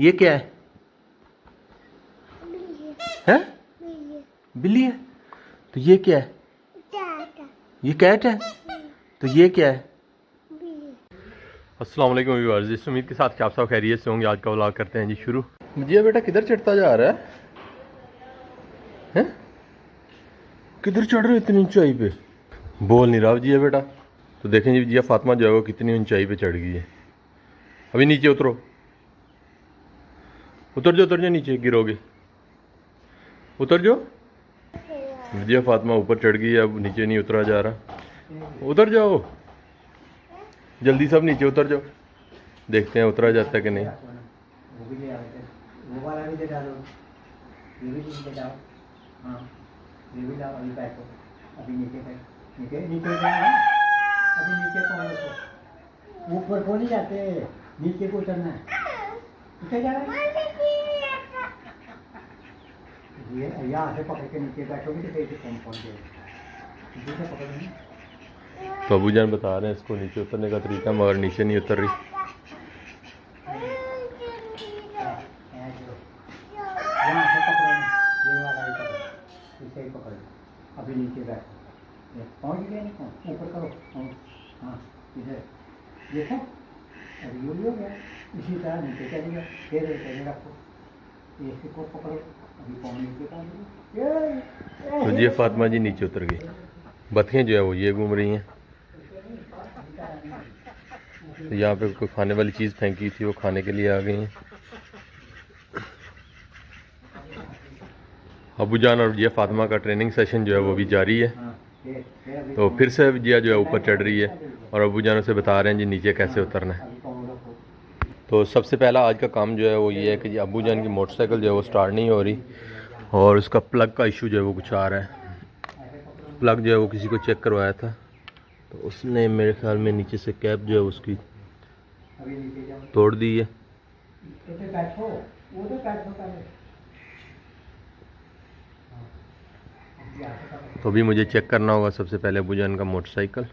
ये क्या है? हैं? बिल्ली है। तो ये क्या है? ये कैट है। तो ये क्या है? अस्सलाम वालेकुम व्यूअर्स, इस उम्मीद के साथ कि आप सब खैरियत से होंगे। आज का व्लॉग करते हैं जी शुरू। मुझे बेटा किधर चढ़ता जा रहा है? हैं? किधर चढ़ रहे हो इतनी ऊंचाई पे? बोल नहीं रहा जी बेटा। तो देखें जी जिया फातिमा जो है वो कितनी ऊंचाई पे चढ़ गई है। अभी नीचे उतरो, उतर जाओ नीचे, गिरोगे। उतर जाओ। जिया फातिमा ऊपर चढ़ गई है, अब नीचे नहीं उतरा जा रहा। उतर जाओ जल्दी, सब नीचे उतर जाओ। देखते हैं उतरा जाता है कि नहीं। ऊपर को नहीं जाते, नीचे को उतरना है। जा रहा है ये यहाँ से पकड़ के नीचे बैठोगे तो कैसे कौन पहुँच जाएगा। पकड़ोगे तो अबू जान बता रहे हैं इसको नीचे उतरने का तरीका, मगर नीचे नहीं उतर रही। यहाँ से पकड़ो, ये वाला ही पकड़ो, इसे ही पकड़ो। अभी नीचे बैठो, पहुँच गया नहीं, ऊपर करो। हाँ इधर देखो, अभी ये हो गया। इसी तरह नीचे चलेगा, फिर चले रखो, इसको पकड़ो। अभी पाँव नीचे का तो ये फातिमा जी नीचे उतर गई। बतखें जो है वो ये घूम रही हैं। तो यहाँ पे कोई खाने वाली चीज़ फेंकी थी, वो खाने के लिए आ गई हैं। अबू जान और जिया फातिमा का ट्रेनिंग सेशन जो है वो भी जारी है। तो फिर से जिया जो है ऊपर चढ़ रही है और अबू जान उसे बता रहे हैं जी नीचे कैसे उतरना है। तो सबसे पहला आज का काम जो है वो ये है कि जी अबू जान की मोटरसाइकिल जो है वो स्टार्ट नहीं हो रही और उसका प्लग का इशू जो है वो कुछ आ रहा है। प्लग जो है वो किसी को चेक करवाया था, तो उसने मेरे ख्याल में नीचे से कैप जो है उसकी तोड़ दी है। तो अभी मुझे चेक करना होगा सबसे पहले अबू जान का मोटरसाइकिल।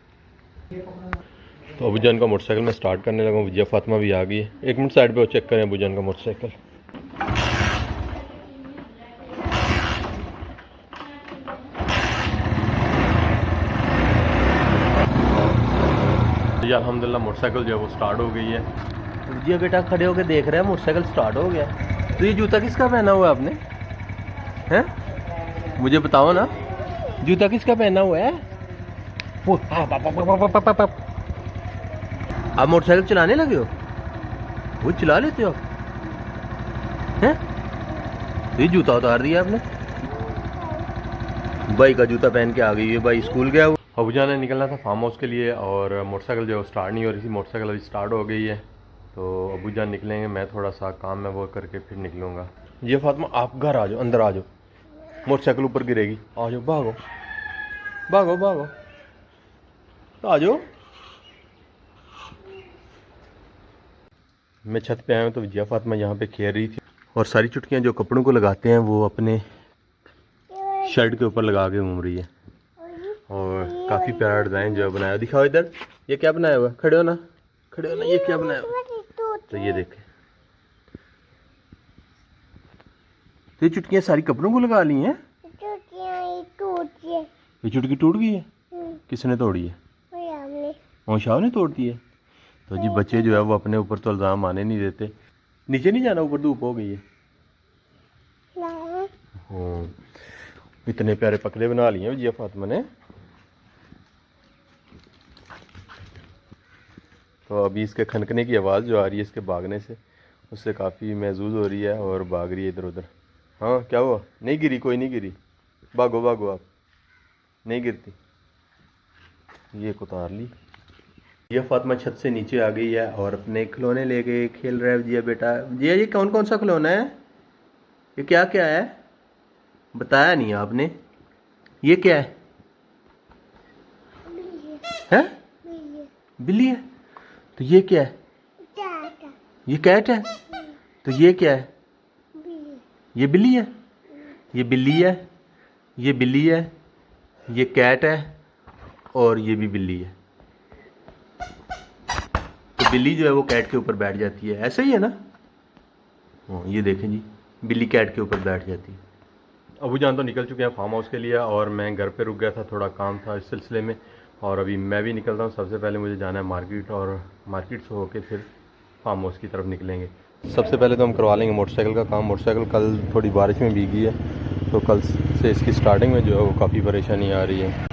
तो अबू जान का मोटरसाइकिल मैं स्टार्ट करने लगा हूँ। जिया फातिमा भी आ गई है। एक मिनट साइड पे वो चेक करें अबू जान का मोटरसाइकिल। जी अल्हम्दुलिल्लाह मोटरसाइकिल जो है वो स्टार्ट हो गई है। जी बेटा खड़े होकर देख रहे हैं मोटरसाइकिल स्टार्ट हो गया। तो ये जूता किसका पहना हुआ है आपने? हैं? मुझे बताओ ना, जूता किसका पहना हुआ है? आप मोटरसाइकिल चलाने लगे हो? वो चला लेते हो हैं? तो ये जूता उतार दिया आपने। भाई का जूता पहन के आ गई है। भाई स्कूल गया। अबू जान ने निकलना था फार्म हाउस के लिए और मोटरसाइकिल जो है स्टार्ट नहीं हो रही थी। मोटरसाइकिल अभी स्टार्ट हो गई है, तो अबू जान निकलेंगे। मैं थोड़ा सा काम है वो करके फिर निकलूँगा। ये फातिमा आप घर आ जाओ, अंदर आ जाओ, मोटरसाइकिल ऊपर गिरेगी। आ जाओ, भागो भागो भागो, आ जाओ। मैं छत पे आया हूँ तो जिया फातिमा यहाँ पे खेल रही थी और सारी चुटकियाँ जो कपड़ों को लगाते हैं वो अपने शर्ट के ऊपर लगा के घूम रही है। और काफ़ी प्यारा डिज़ाइन जो है बनाया। दिखाओ इधर, ये क्या बनाया हुआ है? खड़े हो ना, खड़े हो ना। ये क्या बनाया हुआ? तो ये देखें, तो ये चुटकियाँ सारी कपड़ों को लगा ली हैं। ये चुटकी टूट गई है। किसने तोड़ी है? शाह ने तोड़ दी है। तो जी बच्चे जो है वो अपने ऊपर तो इल्ज़ाम आने नहीं देते। नीचे नहीं जाना, ऊपर धूप हो गई है। इतने प्यारे पकड़े बना लिए जिया फातिमा ने। तो अभी इसके खनकने की आवाज़ जो आ रही है इसके भागने से, उससे काफ़ी महसूस हो रही है और भाग रही है इधर उधर। हाँ क्या हुआ? नहीं गिरी, कोई नहीं गिरी। भागो भागो, आप नहीं गिरती। ये उतार ली। जिया फातिमा छत से नीचे आ गई है और अपने खिलौने लेके खेल रहा है। जिया बेटा, जिया ये कौन कौन सा खिलौना है? ये क्या क्या है? बताया नहीं आपने। ये क्या है? हैं? बिल्ली है। तो ये क्या है? ये कैट है। तो ये क्या है? ये बिल्ली है। ये बिल्ली है, ये बिल्ली है, ये कैट है और ये भी बिल्ली है। तो बिल्ली जो है वो कैट के ऊपर बैठ जाती है, ऐसा ही है ना? हाँ, ये देखें जी, बिल्ली कैट के ऊपर बैठ जाती है। अबू जान तो निकल चुके हैं फार्म हाउस के लिए और मैं घर पे रुक गया था, थोड़ा काम था इस सिलसिले में। और अभी मैं भी निकलता हूँ। सबसे पहले मुझे जाना है मार्केट और मार्केट से होके फिर फार्म हाउस की तरफ निकलेंगे। सबसे पहले तो हम करवा लेंगे मोटरसाइकिल का काम। मोटरसाइकिल कल थोड़ी बारिश में भीगी है, तो कल से इसकी स्टार्टिंग में जो है वो काफ़ी परेशानी आ रही है।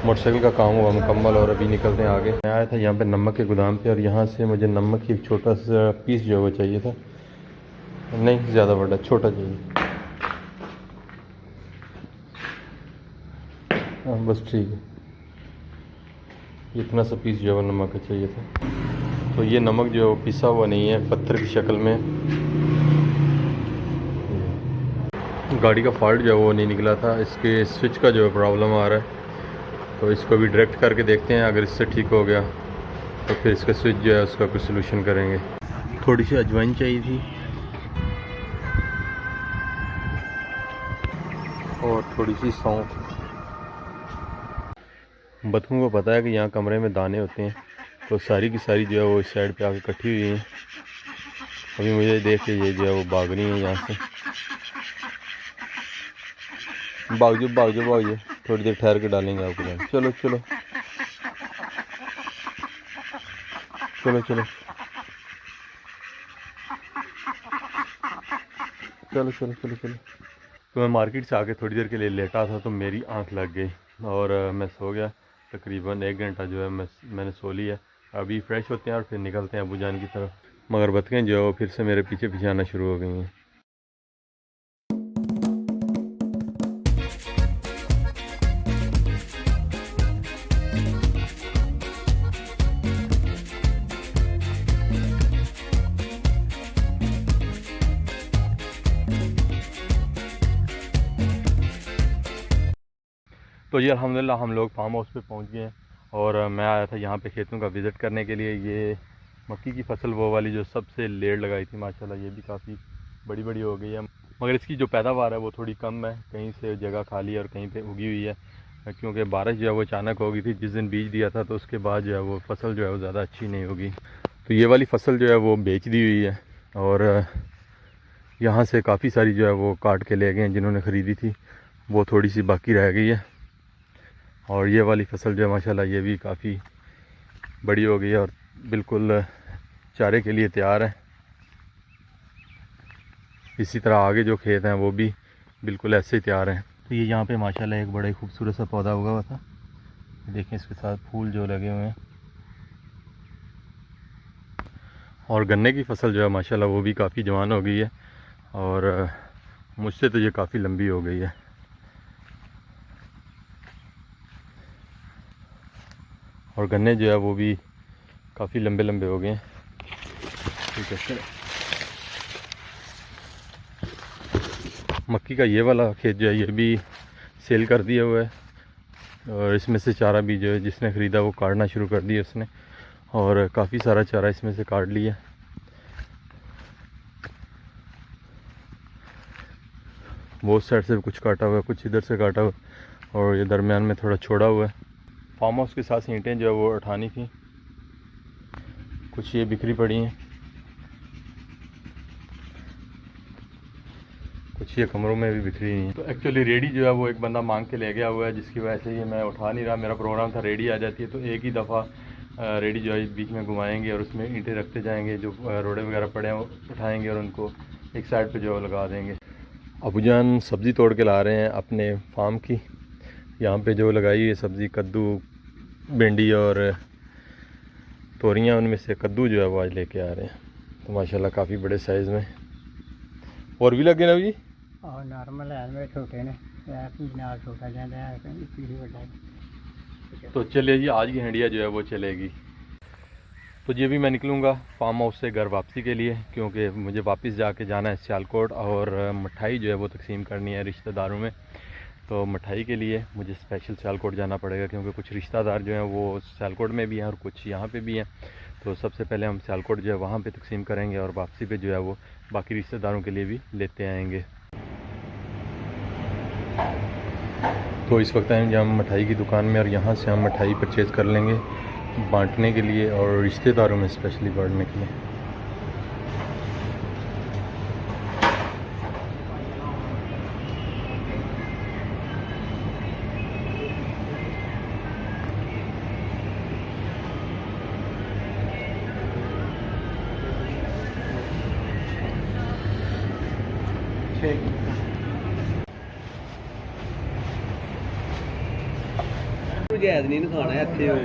मोटरसाइकिल का काम हुआ मुकम्मल और अभी निकलते हैं आगे। मैं आया था यहाँ पे नमक के गोदाम पे और यहाँ से मुझे नमक की एक छोटा सा पीस जो है वो चाहिए था, नहीं ज़्यादा बड़ा, छोटा चाहिए। हाँ बस ठीक है, इतना सा पीस जो है वो नमक का चाहिए था। तो ये नमक जो है वो पिसा हुआ नहीं है, पत्थर की शक्ल में। गाड़ी का फॉल्ट जो है वो नहीं निकला था, इसके स्विच का जो है प्रॉब्लम आ रहा है। तो इसको भी डायरेक्ट करके देखते हैं, अगर इससे ठीक हो गया तो फिर इसका स्विच जो है उसका कुछ सलूशन करेंगे। थोड़ी सी अजवाइन चाहिए थी और थोड़ी सी सौंफ। बतखों को पता है कि यहाँ कमरे में दाने होते हैं, तो सारी की सारी जो है वो इस साइड पे आके इकट्ठी हुई हैं। अभी मुझे देख के ये जो है वो भाग रही है यहाँ से। भाग जाओ भाग जाओ भाग जाओ, थोड़ी देर ठहर के डालेंगे आपको दाने। चलो चलो चलो चलो चलो चलो चलो चलो। तो मैं मार्केट से आके थोड़ी देर के लिए लेटा था तो मेरी आंख लग गई और मैं सो गया। तकरीबन 1 घंटा जो है मैंने सो लिया। अभी फ्रेश होते हैं और फिर निकलते हैं अबू जान की तरफ। मगर बतखें जो है वो फिर से मेरे पीछे पीछे आना शुरू हो गई हैं। तो ये अल्हम्दुलिल्लाह हम लोग फार्म हाउस पे पहुंच गए हैं और मैं आया था यहाँ पे खेतों का विज़िट करने के लिए। ये मक्की की फसल वो वाली जो सबसे लेट लगाई थी, माशाल्लाह ये भी काफ़ी बड़ी बड़ी हो गई है। मगर इसकी जो पैदावार है वो थोड़ी कम है, कहीं से जगह खाली है और कहीं पे उगी हुई है, क्योंकि बारिश जो है वो अचानक हो गई थी। जिस दिन बीज दिया था तो उसके बाद जो है वो फसल जो है वो ज़्यादा अच्छी नहीं होगी। तो ये वाली फसल जो है वो बेच दी हुई है और यहाँ से काफ़ी सारी जो है वो काट के ले गए हैं। जिन्होंने ख़रीदी थी वो थोड़ी सी बाकी रह गई है। और ये वाली फसल जो है माशाल्लाह ये भी काफ़ी बड़ी हो गई है और बिल्कुल चारे के लिए तैयार है। इसी तरह आगे जो खेत हैं वो भी बिल्कुल ऐसे ही तैयार हैं। तो ये यहाँ पे माशाल्लाह एक बड़ा ही खूबसूरत सा पौधा उगा हुआ था, देखें इसके साथ फूल जो लगे हुए हैं। और गन्ने की फसल जो है माशाल्लाह वो भी काफ़ी जवान हो गई है और मुझसे तो ये काफ़ी लंबी हो गई है। और गन्ने जो है वो भी काफ़ी लंबे लंबे हो गए हैं। ठीक है सर, मक्की का ये वाला खेत जो है ये भी सेल कर दिया हुआ है और इसमें से चारा भी जो है जिसने ख़रीदा वो काटना शुरू कर दिया उसने, और काफ़ी सारा चारा इसमें से काट लिया। वो साइड से कुछ काटा हुआ है, कुछ इधर से काटा हुआ है और ये दरमियान में थोड़ा छोड़ा हुआ है। फार्म हाउस के साथ ईंटें जो है वो उठानी थी, कुछ ये बिखरी पड़ी हैं, कुछ ये कमरों में भी बिखरी नहीं है। तो एक्चुअली रेडी जो है वो एक बंदा मांग के ले गया हुआ है, जिसकी वजह से ये मैं उठा नहीं रहा। मेरा प्रोग्राम था रेडी आ जाती है तो एक ही दफ़ा रेडी जो है बीच में घुमाएंगे और उसमें ईंटें रखते जाएंगे, जो रोड़े वगैरह पड़े हैं वो उठाएंगे और उनको एक साइड पे जो है लगा देंगे। अबू जान सब्ज़ी तोड़ के ला रहे हैं अपने फार्म की। यहाँ पे जो लगाई है सब्ज़ी, कद्दू, भिंडी और तोरियाँ, उनमें से कद्दू जो है वो आज लेके आ रहे हैं। तो माशाल्लाह काफ़ी बड़े साइज़ में। और भी लगे ना जी? और नॉर्मल है मेरे छोटे ने नाल छोटा जाता है पीछे बड़ा। तो चलिए जी, आज की हंडिया जो है वो चलेगी। तो ये भी मैं निकलूँगा फार्म हाउस से घर वापसी के लिए, क्योंकि मुझे वापस जाके जाना है सियालकोट और मिठाई जो है वो तकसीम करनी है रिश्तेदारों में। तो मिठाई के लिए मुझे स्पेशल सियालकोट जाना पड़ेगा, क्योंकि कुछ रिश्तेदार जो हैं वो सियालकोट में भी हैं और कुछ यहाँ पे भी हैं। तो सबसे पहले हम सियालकोट जो है वहाँ पे तकसीम करेंगे और वापसी पे जो है वो बाकी रिश्तेदारों के लिए भी लेते आएंगे। तो इस वक्त हम मिठाई की दुकान में और यहाँ से हम मिठाई परचेज़ कर लेंगे। बांटने के लिए और रिश्तेदारों में स्पेशली बांटने के लिए। ਜੈਦ ਨਹੀਂ ਖਾਣਾ ਇੱਥੇ ਉਹ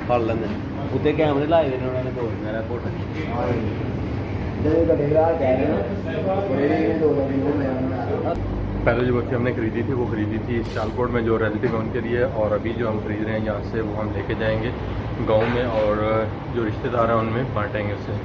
ਫੜ ਲੈਂਦੇ ਉੱਤੇ ਕੈਮਰੇ ਲਾਏ ਨੇ ਉਹਨਾਂ ਨੇ ਦੋ ਮੇਰਾ ਘੁੱਟ पहले जो बच्चे हमने खरीदी थी वो खरीदी थी सियालकोट में जो रहते थे उनके लिए, और अभी जो हम खरीद रहे हैं यहाँ से वो हम लेके जाएंगे गांव में और जो रिश्तेदार हैं उनमें बांटेंगे उसे।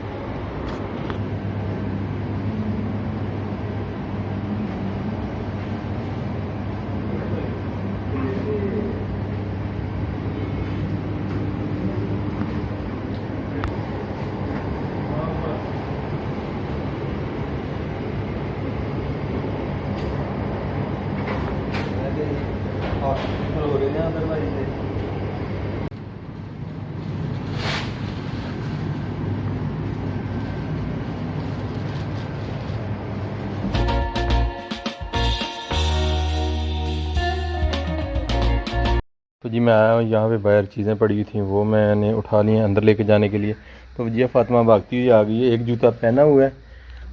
तो जी मैं आया हूँ यहाँ पे बाहर चीज़ें पड़ी हुई थी वो मैंने उठा ली हैं अंदर लेके जाने के लिए। तो जिया फातिमा भागती हुई आ गई है, एक जूता पहना हुआ है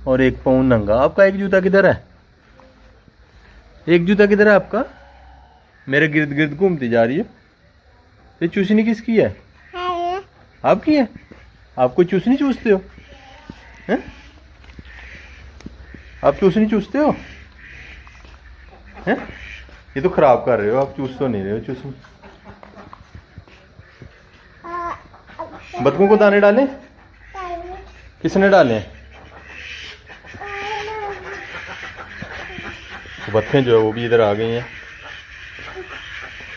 और एक पाँव नंगा। आपका एक जूता किधर है? एक जूता किधर है आपका? मेरे गिर्द गिर्द घूमती जा रही है। ये चूसनी किसकी है? आपकी है? आप कोई चूसनी चूसते हो हैं? आप चूसनी चूसते हो हैं? ये तो खराब कर रहे हो आप, चूस तो नहीं रहे हो चूसनी। बतखों को दाने डालें? किसने डाले? बतखें जो है वो भी इधर आ गई हैं,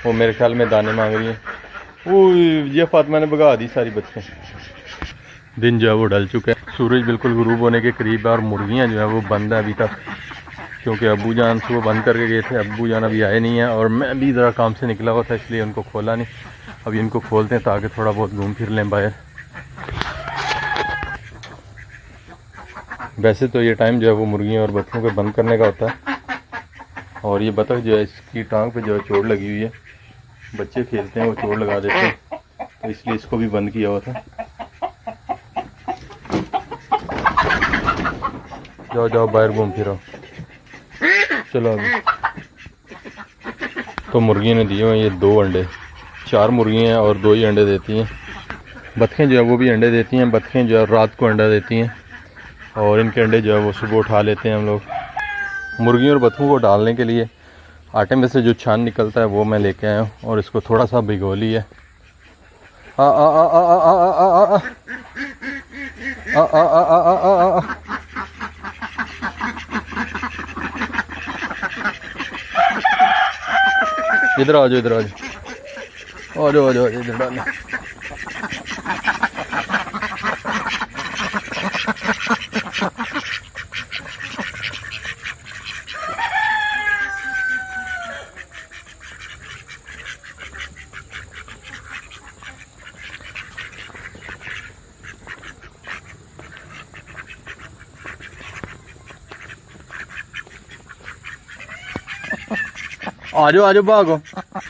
वो मेरे ख्याल में दाने मांग रही हैं। वो ये फातिमा ने भगा दी सारी बतखें। दिन जो है वो ढल चुका है, सूरज बिल्कुल गुरूब होने के करीब है और मुर्गियां जो है वो बंद है अभी तक, क्योंकि अब्बू जान सुबह बंद करके गए थे। अब्बू जान अभी आए नहीं हैं और मैं भी ज़रा काम से निकला हुआ था इसलिए उनको खोला नहीं। अभी इनको खोलते हैं ताकि थोड़ा बहुत घूम फिर लें बाहर। वैसे तो ये टाइम जो है वो मुर्गियों और बतखों को बंद करने का होता है, और ये बतख जो है इसकी टांग पे जो है चोट लगी हुई है, बच्चे खेलते हैं वो चोट लगा देते हैं, तो इसलिए इसको भी बंद किया हुआ था। जाओ जाओ बाहर घूम फिरो, चलो अभी। तो मुर्गी ने दिए हुए ये 2 अंडे, 4 मुर्गियाँ हैं और 2 ही अंडे देती हैं। बतखें जो है वो भी अंडे देती हैं, बतखें जो है रात को अंडा देती हैं और इनके अंडे जो है वो सुबह उठा लेते हैं हम लोग। मुर्गियों और बतखों को डालने के लिए आटे में से जो छान निकलता है वो मैं लेके आया हूँ और इसको थोड़ा सा भिगो लिया। आ आ आ आ आ आ आ आ आ आ आ। इधर आ जाओ, इधर आ जाओ, आ जाओ आ जाओ, इधर डालना। आ जाओ भागो।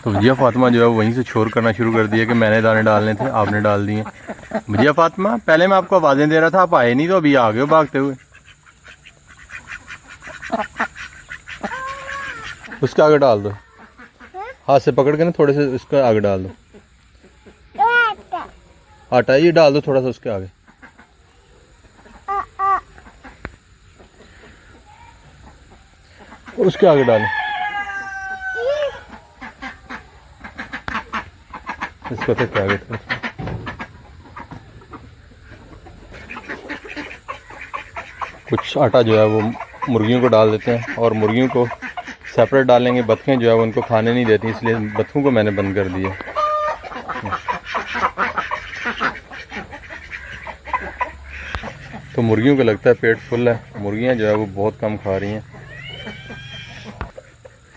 तो भजिया फातिमा जो है वहीं से शोर करना शुरू कर दिया कि मैंने दाने डालने थे, आपने डाल दिए। भजिया फातिमा पहले मैं आपको आवाजें दे रहा था, आप आए नहीं, तो अभी आ गए हो भागते हुए। उसके आगे डाल दो, हाथ से पकड़ के ना थोड़े से उसके आगे डाल दो आटा, ये डाल दो थोड़ा सा उसके आगे। उसके आगे डालो, इसको तो क्या आगे। कुछ आटा जो है वो मुर्गियों को डाल देते हैं और मुर्गियों को सेपरेट डालेंगे। बतखें जो है वो उनको खाने नहीं देती, इसलिए बतखों को मैंने बंद कर दिया। तो मुर्गियों को लगता है पेट फुल है, मुर्गियां जो है वो बहुत कम खा रही हैं।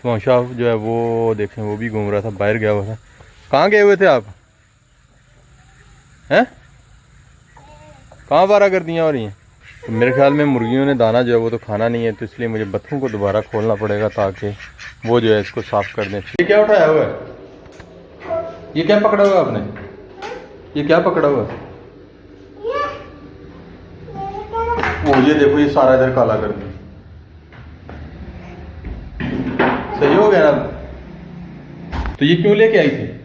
तो शाह जो है वो देखें वो भी घूम रहा था, बाहर गया हुआ था। कहाँ गए हुए थे आप? हैं? कहाँ वारागर्दियाँ हो रही हैं? तो मेरे ख्याल में मुर्गियों ने दाना जो है वो तो खाना नहीं है, तो इसलिए मुझे बत्तखों को दोबारा खोलना पड़ेगा ताकि वो जो है इसको साफ़ कर दें। ये क्या उठाया हुआ है? ये क्या पकड़ा हुआ है आपने? ये क्या पकड़ा हुआ है? वो ये देखो, ये सारा इधर काला कर दिया। सही हो गया ना? तो ये क्यों लेके आई थी?